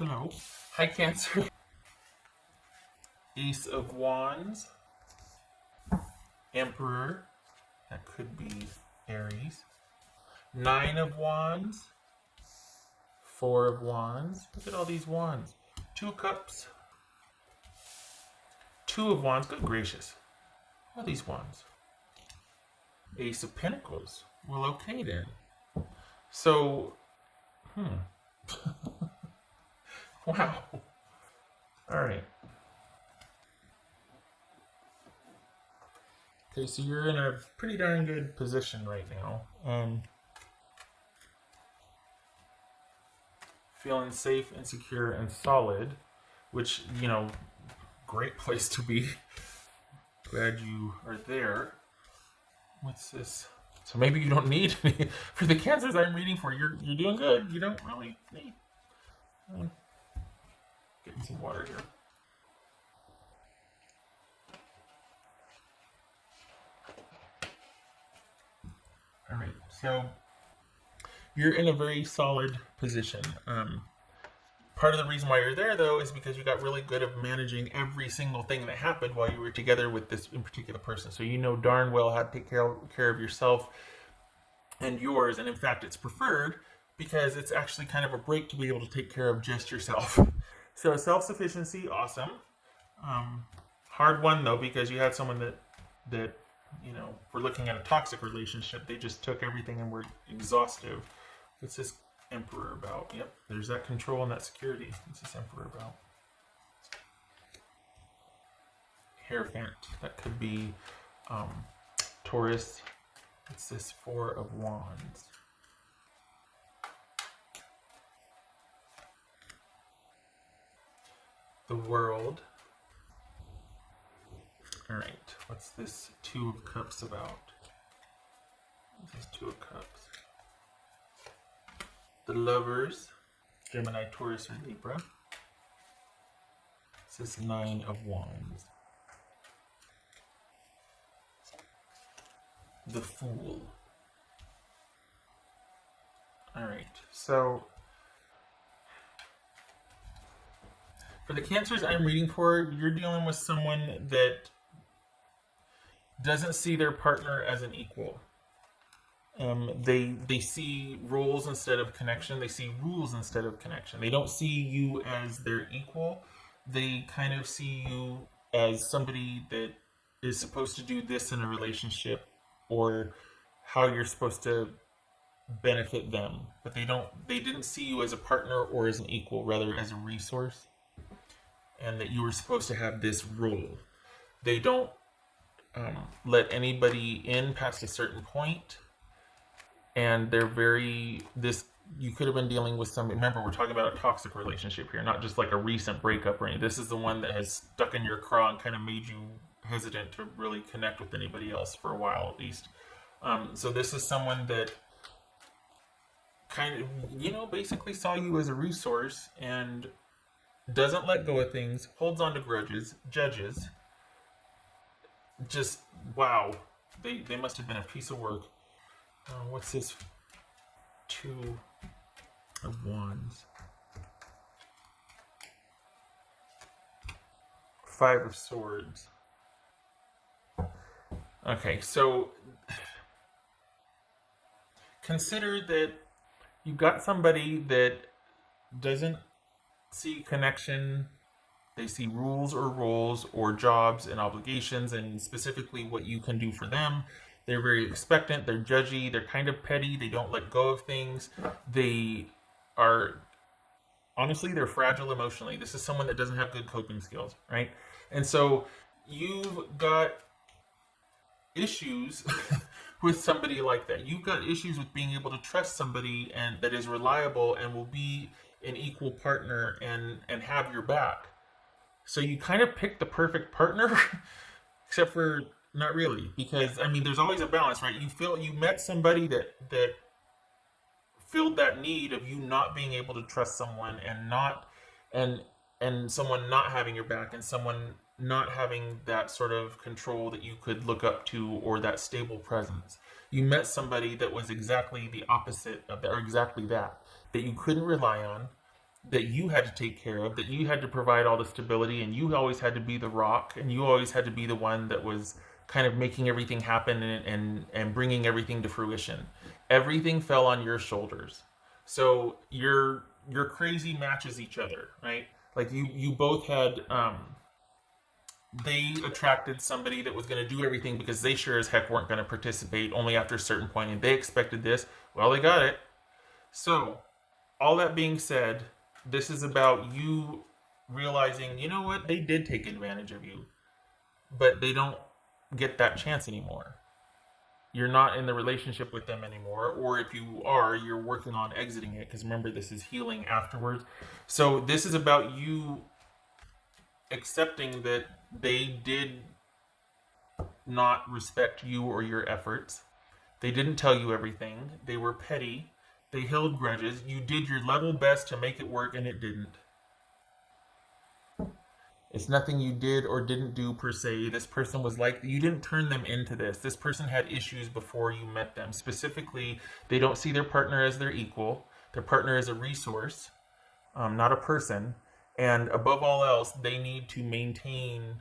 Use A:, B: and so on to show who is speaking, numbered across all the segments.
A: Hello. Hi, Cancer. Ace of Wands. Emperor. That could be Aries. Nine of Wands. Four of Wands. Look at all these wands. Two Cups. Two of Wands. Good gracious. All these wands. Ace of Pentacles. Well, okay then. So, wow. All right. Okay, so you're in a pretty darn good position right now. Feeling safe and secure and solid, which, great place to be. Glad you are there. What's this? So maybe you don't need any. For the Cancers I'm reading for, you're doing good. You don't really need. Getting some water here. All right, so you're in a very solid position. Part of the reason why you're there, though, is because you got really good at managing every single thing that happened while you were together with this in particular person. So you know darn well how to take care of yourself and yours. And in fact, it's preferred because it's actually kind of a break to be able to take care of just yourself. So self-sufficiency, awesome. Hard one, though, because you had someone that we're looking at a toxic relationship. They just took everything and were exhaustive. What's this Emperor about? Yep, there's that control and that security. What's this Emperor about? Hierophant. That could be Taurus. What's this Four of Wands? The World. All right, what's this Two of Cups about? What's this Two of Cups? The Lovers, Gemini, Taurus, or Libra. This is Nine of Wands. The Fool. All right, so for the Cancers I'm reading for, you're dealing with someone that doesn't see their partner as an equal. They see roles instead of connection. They see rules instead of connection. They don't see you as their equal. They kind of see you as somebody that is supposed to do this in a relationship, or how you're supposed to benefit them. But they didn't see you as a partner or as an equal, rather as a resource, and that you were supposed to have this role. They don't let anybody in past a certain point. And they're you could have been dealing with somebody. Remember, we're talking about a toxic relationship here, not just like a recent breakup or anything. This is the one that has stuck in your craw and kind of made you hesitant to really connect with anybody else for a while, at least. So this is someone that kind of, basically saw you as a resource and doesn't let go of things, holds on to grudges, judges. Just, wow. They must have been a piece of work. What's this Two of Wands? Five of Swords. Okay, so consider that you've got somebody that doesn't see connection. They see rules or roles or jobs and obligations and specifically what you can do for them. They're very expectant, they're judgy, they're kind of petty, they don't let go of things. They are, honestly, they're fragile emotionally. This is someone that doesn't have good coping skills, right? And so you've got issues with somebody like that. You've got issues with being able to trust somebody and that is reliable and will be an equal partner and have your back. So you kind of pick the perfect partner, except for not really, because there's always a balance, right? You met somebody that filled that need of you not being able to trust someone and someone not having your back and someone not having that sort of control that you could look up to or that stable presence. You met somebody that was exactly the opposite of that, or exactly that you couldn't rely on, that you had to take care of, that you had to provide all the stability, and you always had to be the rock, and you always had to be the one that was kind of making everything happen and bringing everything to fruition. Everything fell on your shoulders. So your crazy matches each other, right? Like you both had they attracted somebody that was going to do everything because they sure as heck weren't going to participate only after a certain point, and they expected this. Well, they got it. So all that being said, this is about you realizing, you know what, they did take advantage of you, but they don't get that chance anymore. You're not in the relationship with them anymore, or if you are, you're working on exiting it, because remember, this is healing afterwards. So this is about you accepting that they did not respect you or your efforts. They didn't tell you everything. They were petty. They held grudges. You did your level best to make it work, and it didn't. It's nothing you did or didn't do per se. This person was like, you didn't turn them into this. This person had issues before you met them. Specifically, they don't see their partner as their equal. Their partner is a resource, not a person. And above all else, they need to maintain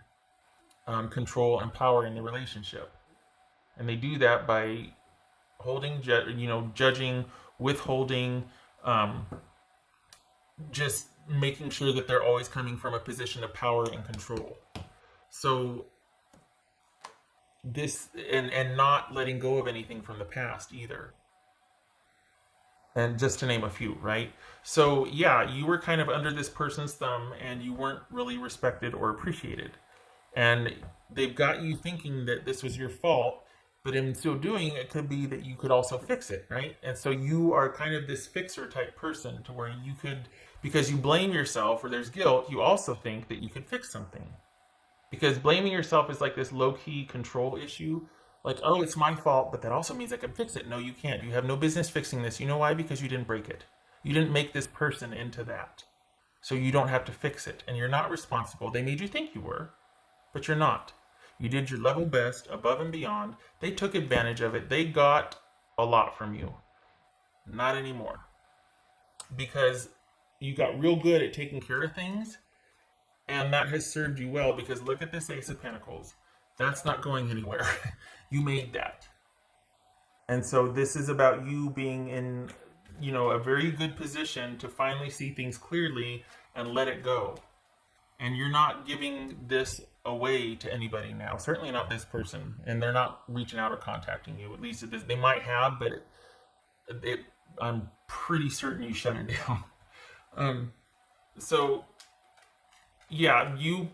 A: control and power in the relationship. And they do that by holding, judging, withholding, um, just making sure that they're always coming from a position of power and control. So this and not letting go of anything from the past either. And just to name a few, right? So yeah, you were kind of under this person's thumb and you weren't really respected or appreciated. And they've got you thinking that this was your fault, but in so doing, it could be that you could also fix it, right? And so you are kind of this fixer type person to where you could, because you blame yourself or there's guilt, you also think that you could fix something. Because blaming yourself is like this low key control issue. Like, oh, it's my fault, but that also means I can fix it. No, you can't. You have no business fixing this. You know why? Because you didn't break it. You didn't make this person into that. So you don't have to fix it. And you're not responsible. They made you think you were, but you're not. You did your level best, above and beyond. They took advantage of it. They got a lot from you. Not anymore. Because you got real good at taking care of things, and that has served you well, because look at this Ace of Pentacles. That's not going anywhere. You made that. And so this is about you being in, a very good position to finally see things clearly and let it go. And you're not giving this away to anybody now. Certainly not this person. And they're not reaching out or contacting you. At least they might have, but I'm pretty certain you shut it down. So yeah, you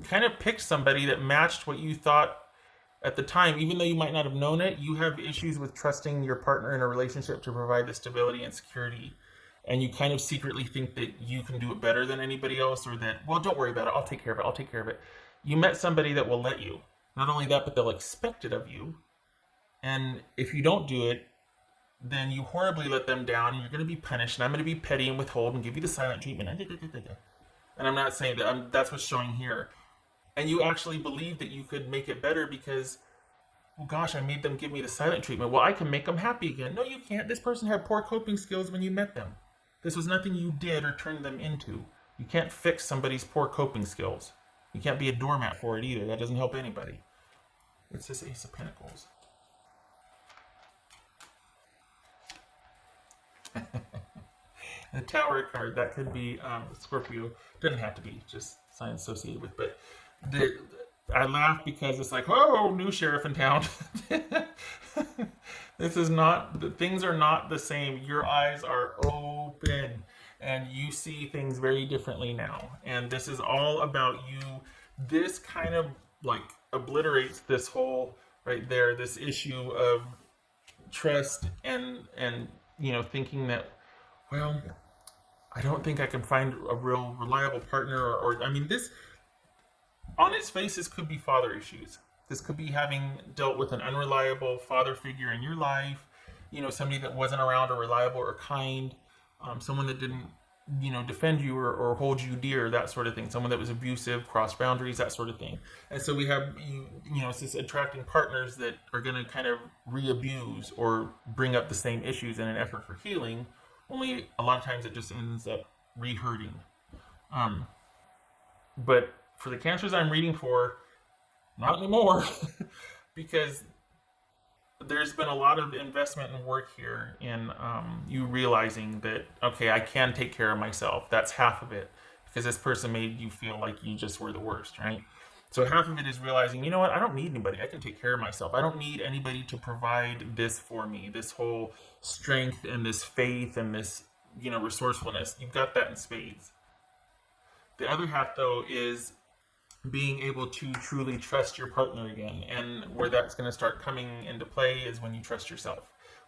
A: kind of picked somebody that matched what you thought at the time. Even though you might not have known it, you have issues with trusting your partner in a relationship to provide the stability and security. And you kind of secretly think that you can do it better than anybody else, or that, well, don't worry about it, I'll take care of it, I'll take care of it. You met somebody that will let you. Not only that, but they'll expect it of you. And if you don't do it, then you horribly let them down, and you're going to be punished, and I'm going to be petty and withhold and give you the silent treatment. And I'm not saying that. That's what's showing here. And you actually believe that you could make it better because, well, gosh, I made them give me the silent treatment. Well, I can make them happy again. No, you can't. This person had poor coping skills when you met them. This was nothing you did or turned them into. You can't fix somebody's poor coping skills. You can't be a doormat for it either. That doesn't help anybody. It's this Ace of Pentacles. The Tower card, that could be Scorpio. Doesn't have to be, just signs associated with. But I laugh because it's like, oh, new sheriff in town. This is not, things are not the same. Your eyes are open and you see things very differently now. And this is all about you. This kind of like obliterates this whole right there, this issue of trust and thinking that, well, I don't think I can find a real reliable partner, or I mean, this on its face, this could be father issues. This could be having dealt with an unreliable father figure in your life, somebody that wasn't around or reliable or kind, someone that didn't, defend you or hold you dear, that sort of thing. Someone that was abusive, crossed boundaries, that sort of thing. And so we have, it's this attracting partners that are going to kind of re-abuse or bring up the same issues in an effort for healing. Only a lot of times it just ends up re-hurting. Um, but for the cancers I'm reading for, not anymore, because there's been a lot of investment and work here in you realizing that, okay, I can take care of myself. That's half of it, because this person made you feel like you just were the worst, right? So half of it is realizing, you know what, I don't need anybody. I can take care of myself. I don't need anybody to provide this for me. This whole strength and this faith and this, resourcefulness. You've got that in spades. The other half, though, is being able to truly trust your partner again. And where that's going to start coming into play is when you trust yourself.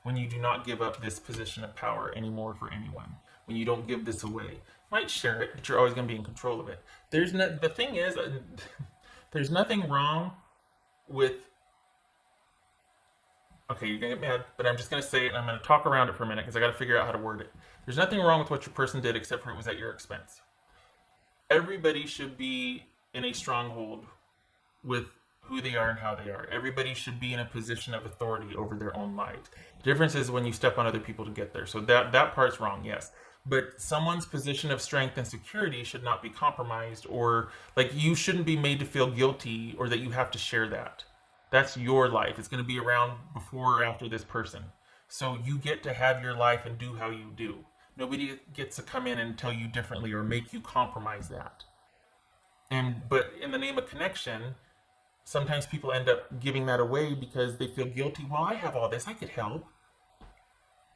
A: When you do not give up this position of power anymore for anyone. When you don't give this away. You might share it, but you're always going to be in control of it. The thing is, there's nothing wrong with. Okay, you're gonna get mad, but I'm just gonna say it and I'm gonna talk around it for a minute because I gotta figure out how to word it. There's nothing wrong with what your person did except for it was at your expense. Everybody should be in a stronghold with who they are and how they are. Everybody should be in a position of authority over their own lives. The difference is when you step on other people to get there. So that part's wrong, yes. But someone's position of strength and security should not be compromised, or like you shouldn't be made to feel guilty or that you have to share that. That's your life. It's going to be around before or after this person. So you get to have your life and do how you do. Nobody gets to come in and tell you differently or make you compromise that. But in the name of connection, sometimes people end up giving that away because they feel guilty. Well, I have all this. I could help.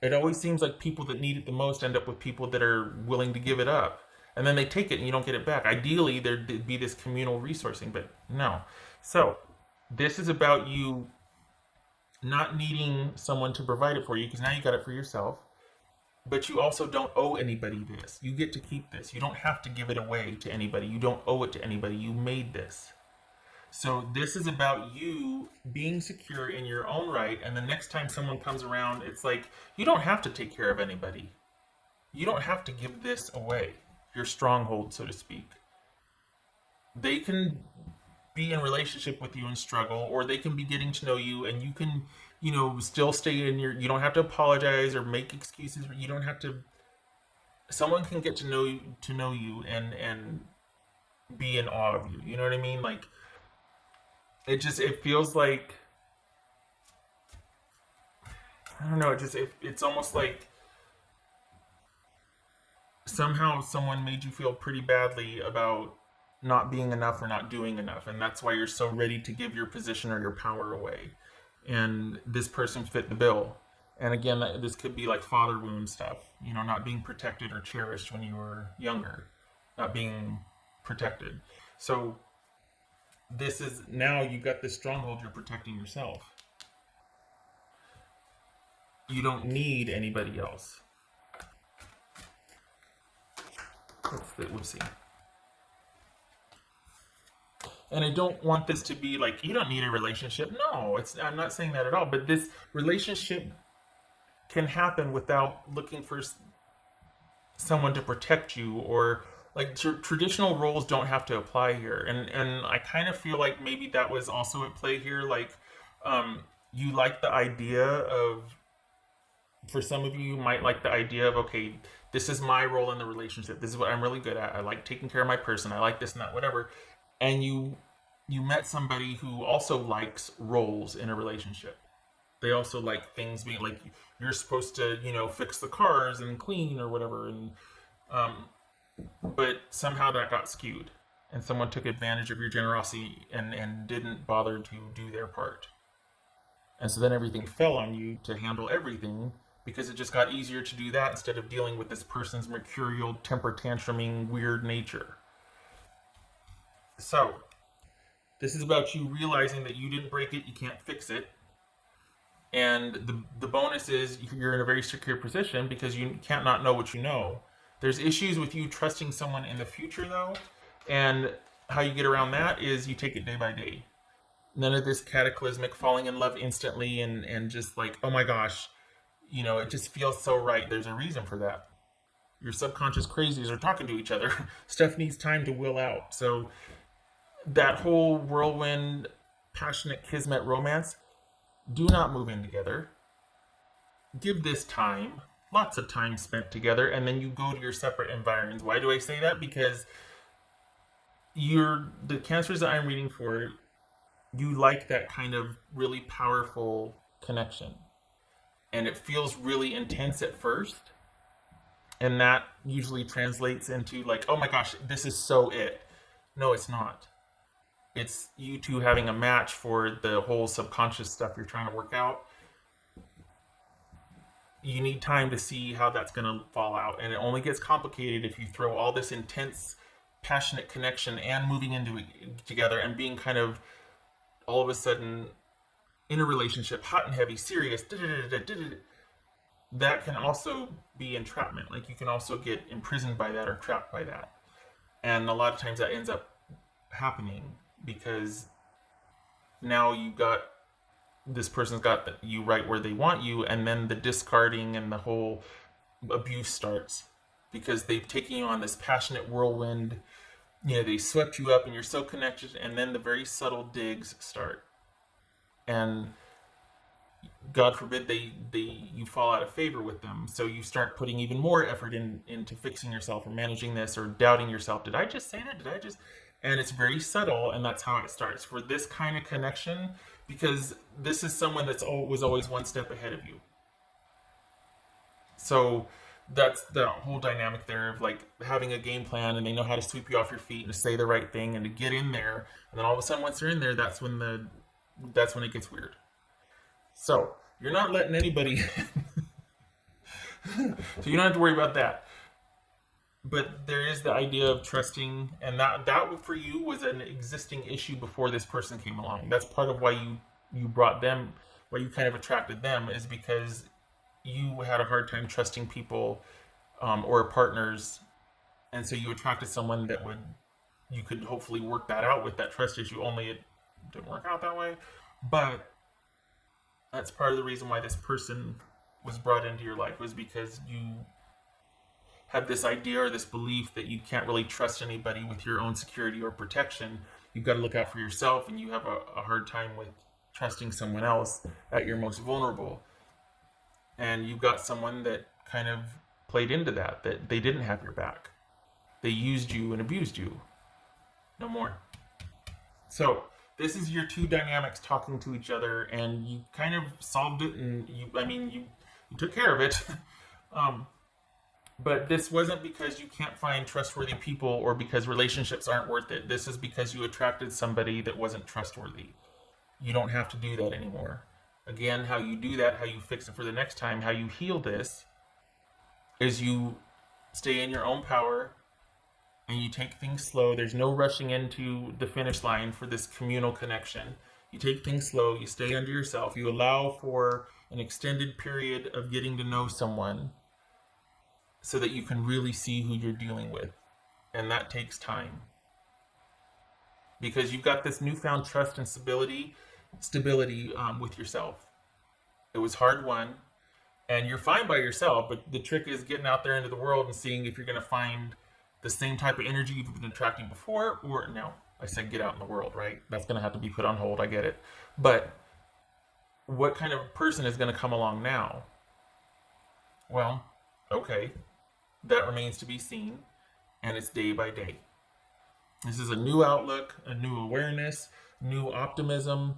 A: It always seems like people that need it the most end up with people that are willing to give it up. And then they take it and you don't get it back. Ideally, there'd be this communal resourcing, but no. So, this is about you not needing someone to provide it for you because now you got it for yourself. But you also don't owe anybody this. You get to keep this. You don't have to give it away to anybody. You don't owe it to anybody. You made this. So this is about you being secure in your own right. And the next time someone comes around, it's like, you don't have to take care of anybody. You don't have to give this away, your stronghold, so to speak. They can be in relationship with you and struggle, or they can be getting to know you and you can, still stay in you don't have to apologize or make excuses. You don't have to, someone can get to know you and be in awe of you. You know what I mean? Like, it feels like, I don't know, it's almost like somehow someone made you feel pretty badly about not being enough or not doing enough, and that's why you're so ready to give your position or your power away. And this person fit the bill. And again, this could be like father wound stuff, not being protected or cherished when you were younger, not being protected. So this is, now you've got this stronghold, you're protecting yourself. You don't need anybody else. Let's see. And I don't want this to be like, you don't need a relationship. No, I'm not saying that at all. But this relationship can happen without looking for someone to protect you, or like traditional roles don't have to apply here. And I kind of feel like maybe that was also at play here. Like, you like the idea of, for some of you might like the idea of, okay, this is my role in the relationship. This is what I'm really good at. I like taking care of my person. I like this and that, whatever. And you met somebody who also likes roles in a relationship. They also like things being like, you're supposed to, fix the cars and clean or whatever. And but somehow that got skewed, and someone took advantage of your generosity and didn't bother to do their part. And so then everything fell on you to handle everything, because it just got easier to do that instead of dealing with this person's mercurial, temper tantruming, weird nature. So, this is about you realizing that you didn't break it, you can't fix it. And the bonus is you're in a very secure position because you can't not know what you know. There's issues with you trusting someone in the future, though. And how you get around that is you take it day by day. None of this cataclysmic falling in love instantly and just like, oh my gosh, it just feels so right. There's a reason for that. Your subconscious crazies are talking to each other. Stuff needs time to will out. So that whole whirlwind, passionate kismet romance, do not move in together. Give this time. lots of time spent together, and then you go to your separate environments. Why do I say that? Because the cancers that I'm reading for, you like that kind of really powerful connection. And it feels really intense at first. And that usually translates into like, oh my gosh, this is so it. No, it's not. It's you two having a match for the whole subconscious stuff you're trying to work out. You need time to see how that's going to fall out. And it only gets complicated if you throw all this intense, passionate connection and moving into it together and being kind of all of a sudden in a relationship, hot and heavy, serious. That can also be entrapment. Like you can also get imprisoned by that or trapped by that. And a lot of times that ends up happening because now you got this person's got you right where they want you, and then the discarding and the whole abuse starts because they've taken you on this passionate whirlwind. They swept you up and you're so connected, and then the very subtle digs start. And God forbid you fall out of favor with them, so you start putting even more effort into fixing yourself or managing this or doubting yourself. Did I just say that? And it's very subtle, and that's how it starts for this kind of connection, because this is someone was always one step ahead of you. So that's the whole dynamic there of like having a game plan, and they know how to sweep you off your feet and to say the right thing and to get in there, and then all of a sudden once they're in there, that's when it gets weird. So you're not letting anybody so you don't have to worry about that. But there is the idea of trusting, and that for you was an existing issue before this person came along. That's part of why you brought them, why you kind of attracted them, is because you had a hard time trusting people or partners, and so you attracted someone that you could hopefully work that out with that trust issue. Only it didn't work out that way. But that's part of the reason why this person was brought into your life, was because you have this idea or this belief that you can't really trust anybody with your own security or protection. You've got to look out for yourself, and you have a hard time with trusting someone else at your most vulnerable. And you've got someone that kind of played into that they didn't have your back. They used you and abused you. No more. So this is your two dynamics talking to each other, and you kind of solved it, and you took care of it. But this wasn't because you can't find trustworthy people or because relationships aren't worth it. This is because you attracted somebody that wasn't trustworthy. You don't have to do that anymore. Again, how you do that, how you fix it for the next time, how you heal this, is you stay in your own power and you take things slow. There's no rushing into the finish line for this communal connection. You take things slow, you stay under yourself, you allow for an extended period of getting to know someone so that you can really see who you're dealing with. And that takes time. Because you've got this newfound trust and stability with yourself. It was hard won, and you're fine by yourself, but the trick is getting out there into the world and seeing if you're going to find the same type of energy you've been attracting before, or no. I said get out in the world, right? That's going to have to be put on hold, I get it. But what kind of person is going to come along now? Well, okay. That remains to be seen, and it's day by day. This is a new outlook, a new awareness, new optimism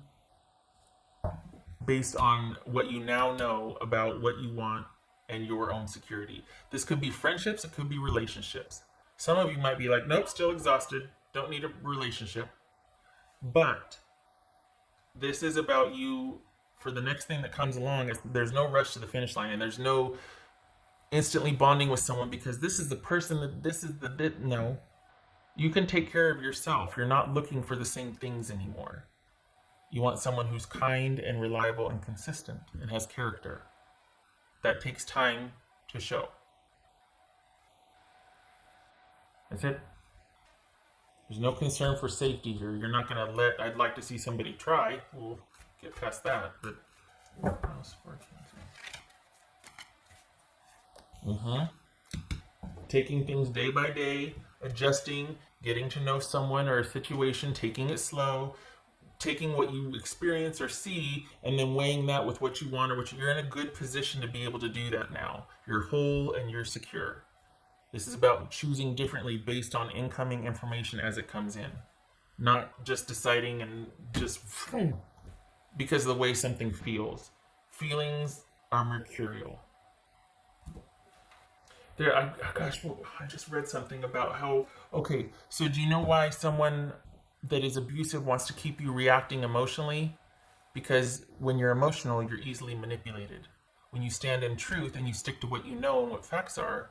A: based on what you now know about what you want and your own security. This could be friendships, it could be relationships. Some of you might be like, nope, still exhausted, don't need a relationship. But this is about you for the next thing that comes along. There's no rush to the finish line, and there's no instantly bonding with someone because this is the person no. You can take care of yourself. You're not looking for the same things anymore. You want someone who's kind and reliable and consistent and has character. That takes time to show. That's it. There's no concern for safety here. You're not going to I'd like to see somebody try. We'll get past that. But taking things day by day, adjusting, getting to know someone or a situation, taking it slow, taking what you experience or see and then weighing that with what you want or what you're in a good position to be able to do that now. You're whole and you're secure. This is about choosing differently based on incoming information as it comes in, not just deciding and just because of the way something feels. Feelings are mercurial. Gosh, I just read something about how, okay, so do you know why someone that is abusive wants to keep you reacting emotionally? Because when you're emotional, you're easily manipulated. When you stand in truth and you stick to what you know and what facts are,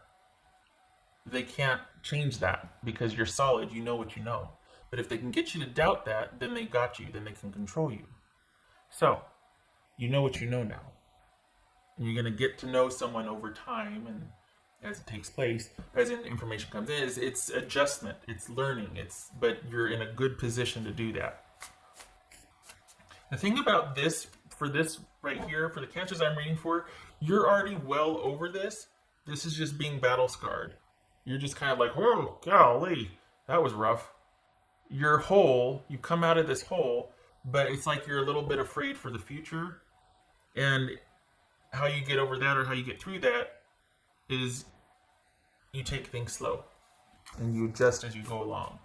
A: they can't change that because you're solid, you know what you know. But if they can get you to doubt that, then they got you, then they can control you. So, you know what you know now. And you're going to get to know someone over time and as it takes place, as information comes in, it's adjustment, it's learning, but you're in a good position to do that. The thing about this, for this right here, for the cancers I'm reading for, you're already well over this. This is just being battle scarred. You're just kind of like, whoa, golly, that was rough. You're whole, you come out of this hole, but it's like you're a little bit afraid for the future. And how you get over that or how you get through that is you take things slow and you adjust as you go along.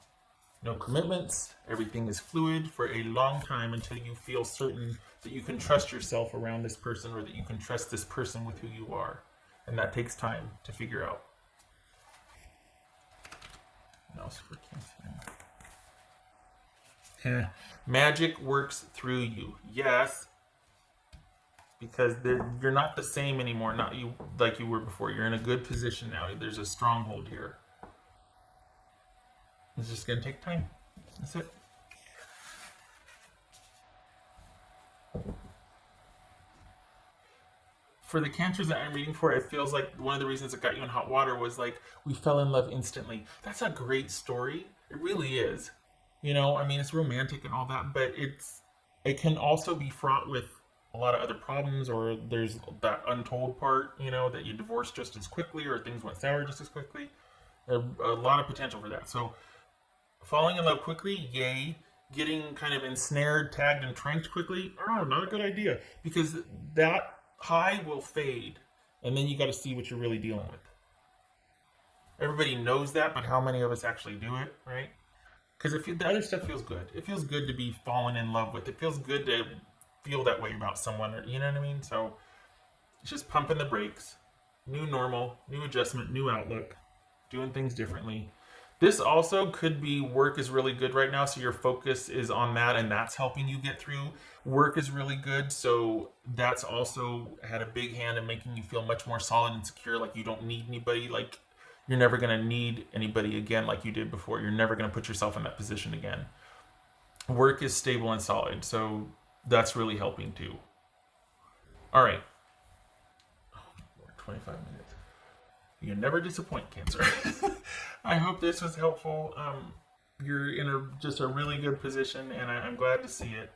A: No commitments, everything is fluid for a long time until you feel certain that you can trust yourself around this person or that you can trust this person with who you are. And that takes time to figure out. What else for Cancer? Magic works through you. Yes. Because you're not the same anymore, not you like you were before. You're in a good position now. There's a stronghold here. It's just going to take time. That's it. For the cancers that I'm reading for, it feels like one of the reasons it got you in hot water was like, we fell in love instantly. That's a great story. It really is. You know, I mean, it's romantic and all that, but it can also be fraught with a lot of other problems, or there's that untold part, you know, that you divorced just as quickly or things went sour just as quickly. A lot of potential for that. So falling in love quickly, yay. Getting kind of ensnared, tagged, and tranked quickly, not a good idea. Because that high will fade. And then you got to see what you're really dealing with. Everybody knows that, but how many of us actually do it, right? Because the other stuff feels good. It feels good to be fallen in love with. It feels good to feel that way about someone, or, you know what I mean? So it's just pumping the brakes. New normal, new adjustment, new outlook, doing things differently. This also could be work is really good right now, so your focus is on that and that's helping you get through. Work is really good, so that's also had a big hand in making you feel much more solid and secure, like you don't need anybody, like you're never going to need anybody again like you did before. You're never going to put yourself in that position again. Work is stable and solid, so that's really helping too. All right. 25 minutes. You never disappoint, Cancer. I hope this was helpful. You're in just a really good position, and I'm glad to see it.